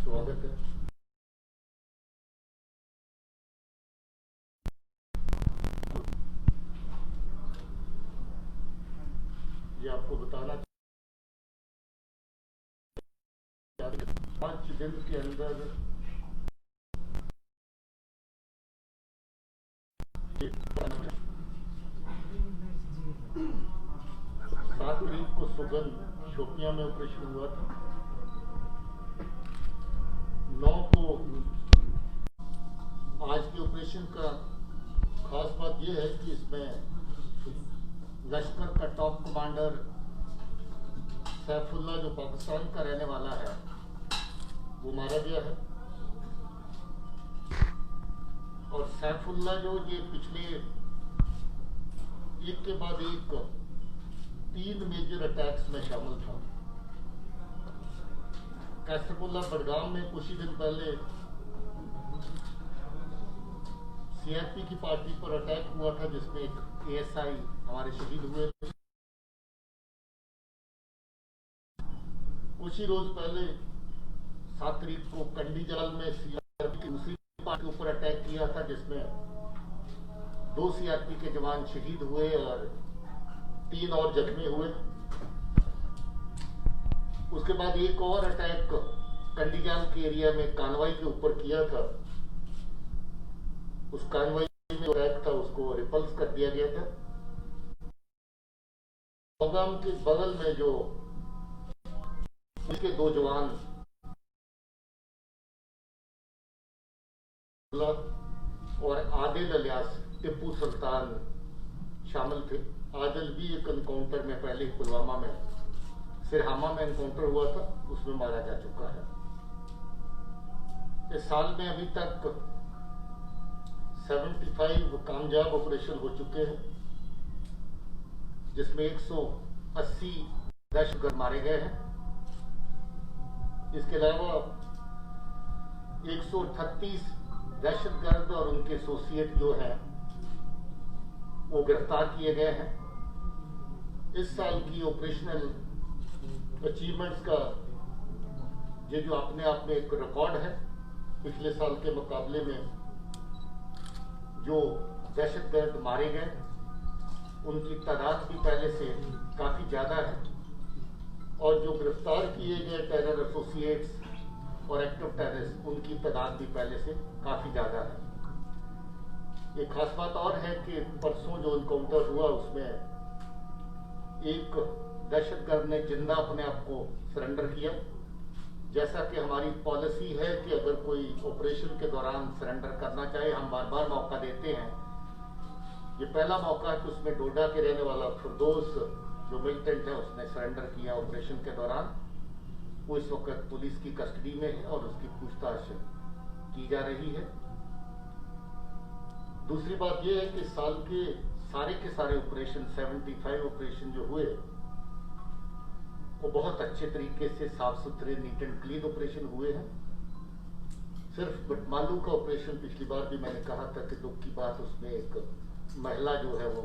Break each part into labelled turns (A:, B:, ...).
A: स्वागत है। ये आपको बताना 5 दिन के अंदर 7 तारीख को सुगन शोपियां में ऑपरेशन हुआ था। 9 को आज के ऑपरेशन का खास बात यह है कि इसमें लश्कर का टॉप कमांडर सैफुल्ला जो पाकिस्तान का रहने वाला है वो मारा गया है। और सैफुल्ला जो ये पिछले एक के बाद एक 3 मेजर अटैक्स में शामिल था। कैसरपुल्ला बडगाम में कुछ ही दिन पहले सीआरपी की पार्टी पर अटैक हुआ था जिसमें एक एएसआई हमारे शहीद हुए थे। कुछ ही रोज पहले 7 तारीख को कंडीजाल में सीआरपी की दूसरी पार्टी के ऊपर अटैक किया था जिसमें 2 सीआरपी के जवान शहीद हुए और 3 और जख्मी हुए। उसके बाद एक और अटैक कंडीजाल के एरिया में कानवाई के ऊपर किया था। उस कानवाई में जो अटैक था उसको रिपल्स कर दिया गया था। प्रोग्राम के बगल में जो उसके 2 जवान और आदिल अलियास टिप्पू सुल्तान शामिल थे। आदिल भी एक एनकाउंटर में पहले पुलवामा में सिरहामा में एनकाउंटर हुआ था उसमें मारा जा चुका है। इस साल में अभी तक 75 कामयाब ऑपरेशन हो चुके हैं जिसमें 180 दहशतगर्द मारे गए हैं। इसके अलावा 138 दहशतगर्द और उनके एसोसिएट जो हैं वो गिरफ्तार किए गए हैं। इस साल की ऑपरेशनल अचीवमेंट्स का ये जो अपने आप में एक रिकॉर्ड है। पिछले साल के मुकाबले में जो दहशतगर्द मारे गए उनकी तादाद भी पहले से काफी ज्यादा है और जो गिरफ्तार किए गए टेरर एसोसिएट्स और एक्टिव टेररिस्ट उनकी तादाद भी पहले से काफी ज्यादा है। एक खास बात और है कि परसों जो एनकाउंटर हुआ उसमें एक दहशतगर्द ने जिंदा अपने आप को सरेंडर किया। जैसा कि हमारी पॉलिसी है कि अगर कोई ऑपरेशन के दौरान सरेंडर करना चाहे हम बार बार मौका देते हैं। ये पहला मौका है कि उसमें डोडा के रहने वाला फिरदौस जो मिलिटेंट है उसने सरेंडर किया ऑपरेशन के दौरान। वो इस वक्त पुलिस की कस्टडी में है और उसकी पूछताछ की जा रही है। दूसरी बात यह है कि साल के सारे ऑपरेशन 75 ऑपरेशन जो हुए वो बहुत अच्छे तरीके से साफ सुथरे नीट एंड क्लीन ऑपरेशन हुए हैं। सिर्फ बटमालू का ऑपरेशन पिछली बार भी मैंने कहा था कि दुख की बात उसमें एक महिला जो है वो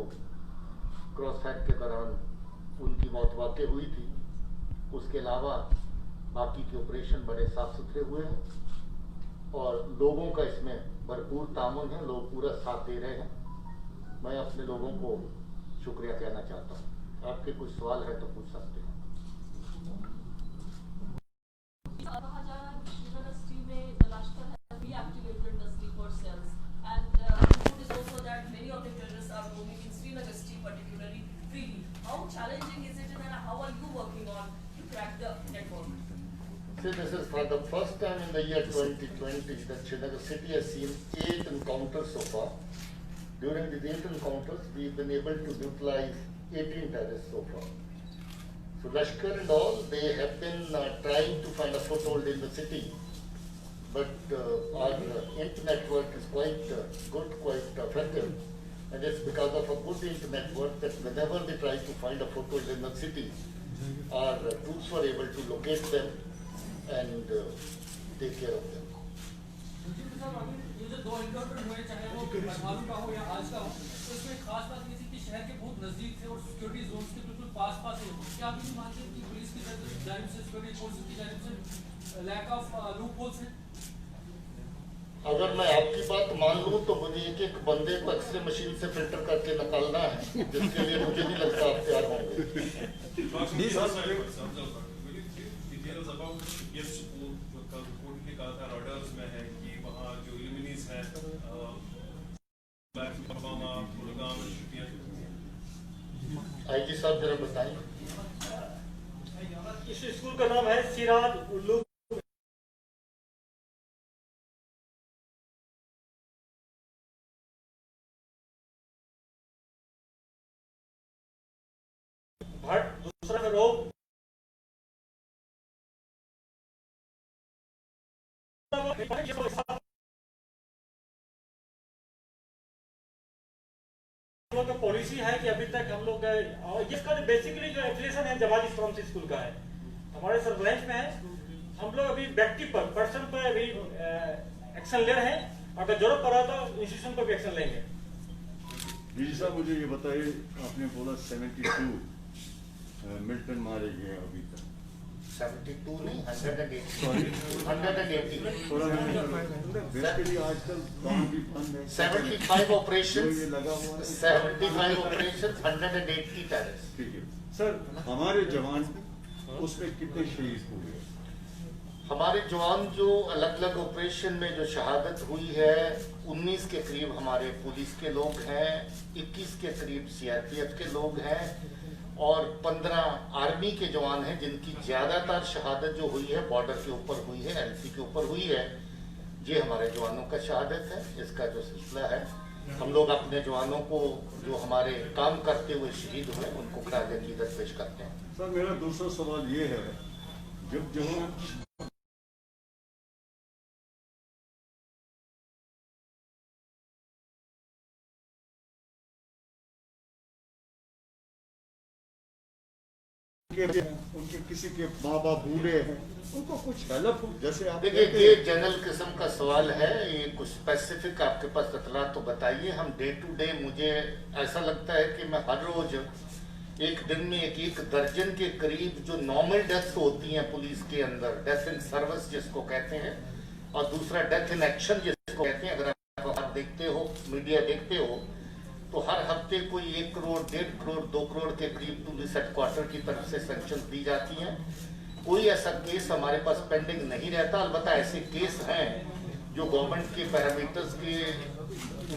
A: क्रॉस फायर के दौरान उनकी मौत वाकई हुई थी। उसके अलावा बाकी के ऑपरेशन बड़े साफ सुथरे हुए हैं और लोगों का इसमें भरपूर तामुन है। लोग पूरा साथ दे रहे हैं। मैं अपने लोगों को शुक्रिया कहना चाहता हूँ। आपके कुछ सवाल है तो पूछ सकते हैं। See, this is for the first time in the year 2020 that Srinagar city has seen 8 encounters so far. During these 8 encounters, we've been able to neutralize 18 terrorists so far. So Lashkar and all, they have been trying to find a foothold in the city, but our internet work is quite good, quite effective, and it's because of a good internet work that whenever they try to find a foothold in the city, our troops were able to locate them and take care of them.
B: ये जो दो encounter हुए, चाहे वो परमाणु का हो या आज का हो, तो इसमें खास बात ये थी कि शहर के बहुत नजदीक थे और सिक्योरिटी जोन के बिल्कुल पास थे। क्या आप ये मानते हैं कि पुलिस की जानिब से, सिक्योरिटी फोर्सेस की जानिब से लैक ऑफ लूप होल्स है?
A: अगर मैं आपकी बात मान लूं तो मुझे एक एक बंदे को एक्सरे मशीन से फिल्टर करके निकालना है, जिसके लिए मुझे नहीं लगता आप तैयार होंगे। आईजी साहब जरा बताएं।
C: इस स्कूल का नाम है सिराज उल्लू भट्ट, दूसरा है रोग का पॉलिसी है कि अभी तक हम लोग इसका बेसिकली जो एफिलिएशन है जवाहर इस्लाम स्कूल का है, हमारे सर्वेलेंस में है। हम लोग अभी व्यक्ति पर, पर्सन पर अभी एक्शन ले रहे हैं, अगर जरूरत पड़ा तो इंस्टीट्यूशन पर भी एक्शन लेंगे।
D: जी साहब, मुझे ये बताइए, आपने बोला 72 मिल्टन मारे गए अभी तक।
A: 72 नहीं, 180। 180।
D: बेसिकली आजकल काम भी बंद है।
A: 75 ऑपरेशन,
D: ये लगा हुआ है।
A: 75 ऑपरेशन, 180 टेररिस्ट।
D: ठीक है सर, हमारे जवान उसमें कितने शहीद हुए?
A: हमारे जवान जो अलग अलग ऑपरेशन में जो शहादत हुई है, 19 के करीब हमारे पुलिस के लोग हैं, 21 के करीब सीआरपीएफ के लोग हैं और 15 आर्मी के जवान हैं, जिनकी ज्यादातर शहादत जो हुई है बॉर्डर के ऊपर हुई है, एलसी के ऊपर हुई है। ये हमारे जवानों का शहादत है। इसका जो सिलसिला है, हम लोग अपने जवानों को जो हमारे काम करते हुए शहीद हुए उनको खराज अकीदत पेश करते हैं।
D: सर, मेरा दूसरा सवाल ये है, जब जवान उनके किसी के माँ बाप बूढ़े हैं, उनको कुछ हेल्प जैसे आप
A: देखिए, ये जनरल किस्म का सवाल है, ये कुछ स्पेसिफिक आपके पास इतला तो बताइए। हम डे टू डे, मुझे ऐसा लगता है कि मैं हर रोज एक दिन में एक दर्जन के करीब जो नॉर्मल डेथ्स होती हैं पुलिस के अंदर, डेथ इन सर्विस जिसको कहते हैं, और दूसरा डेथ इन एक्शन जिसको कहते हैं, अगर आप देखते हो, मीडिया देखते हो, तो हर हफ्ते कोई 1 करोड़, 1.5 करोड़, 2 करोड़ के करीब पुलिस हेडक्वार्टर की तरफ से सैंक्शन दी जाती हैं। कोई ऐसा केस हमारे पास पेंडिंग नहीं रहता। अलबत्ता ऐसे केस हैं जो गवर्नमेंट के पैरामीटर्स के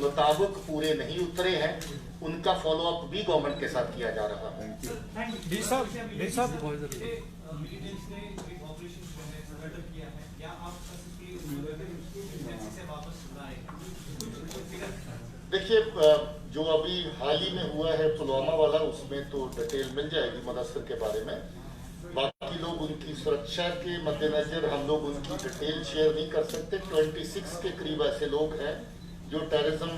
A: मुताबिक पूरे नहीं उतरे हैं, उनका फॉलोअप भी गवर्नमेंट के साथ किया जा रहा है। देखिए, जो अभी हाल ही में हुआ है पुलवामा वाला, उसमें तो डिटेल मिल जाएगी मुदस्सिर के बारे में। बाकी लोग उनकी सुरक्षा के मद्देनजर हम लोग उनकी डिटेल शेयर नहीं कर सकते। 26 के करीब ऐसे लोग हैं जो टेररिज्म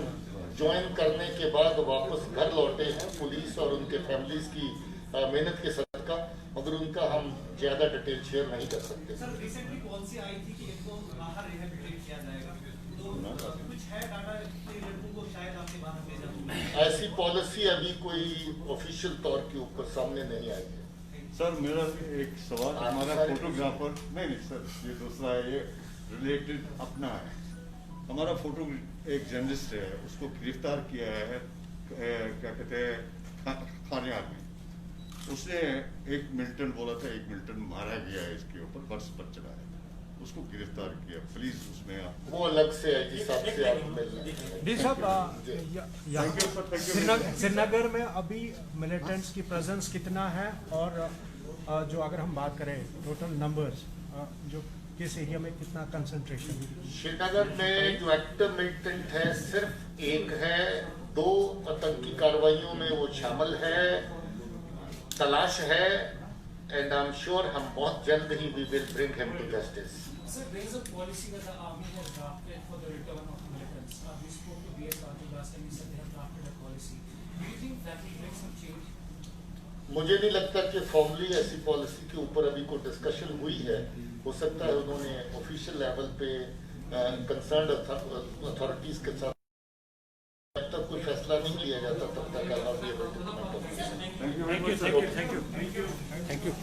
A: ज्वाइन करने के बाद वापस घर लौटे हैं, पुलिस और उनके फैमिलीज की मेहनत के सदका, मगर उनका हम ज्यादा डिटेल शेयर नहीं कर सकते।
B: सर, रिसेंटली पॉलिसी आई थी कि इनको बाहर रिहेबिलिटेट किया जाएगा, तो कुछ है डाटा कि लड़कों को शायद आपके बाहर भेजा होगा?
A: ऐसी पॉलिसी अभी कोई ऑफिशियल तौर के ऊपर सामने नहीं आई है।
D: सर, मेरा एक सवाल, हमारा फोटोग्राफर नहीं सर, ये दूसरा है, ये रिलेटेड अपना है। हमारा फोटो एक जर्नलिस्ट है, उसको गिरफ्तार किया है, क्या कहते हैं, खानियार में। उसने 1 मिल्टन बोला था, 1 मिल्टन मारा गया है, इसके ऊपर बर्स पर चला है, उसको गिरफ्तार किया। प्लीज उसमें आप
A: वो अलग से आईजी साहब से आप मिलना।
E: डी साहब, श्रीनगर में अभी मिलिटेंट्स की प्रेजेंस कितना है, और जो अगर हम बात करें टोटल नंबर्स, जो किस एरिया में कितना कंसंट्रेशन?
A: श्रीनगर में जो एक्टिव मिलिटेंट है सिर्फ 1 है, 2 आतंकी कार्रवाइयों में वो शामिल है, तलाश है, and I'm sure हम बहुत जल्द ही we will bring him to justice.
B: Sir, there is a policy that the army has drafted for the return of militants. We spoke to B.S. Raju last time, he said they have drafted a policy. Do you think that will bring some change?
A: मुझे नहीं लगता कि formally ऐसी policy के ऊपर अभी कोई discussion हुई है. हो सकता है उन्होंने ऑफिशियल लेवल पे कंसर्न्ड अथॉरिटीज के साथ जब तक कोई फैसला नहीं लिया जाता तब तक I'll not be able to comment on this.
D: Thank you very much, sir.
E: Thank you.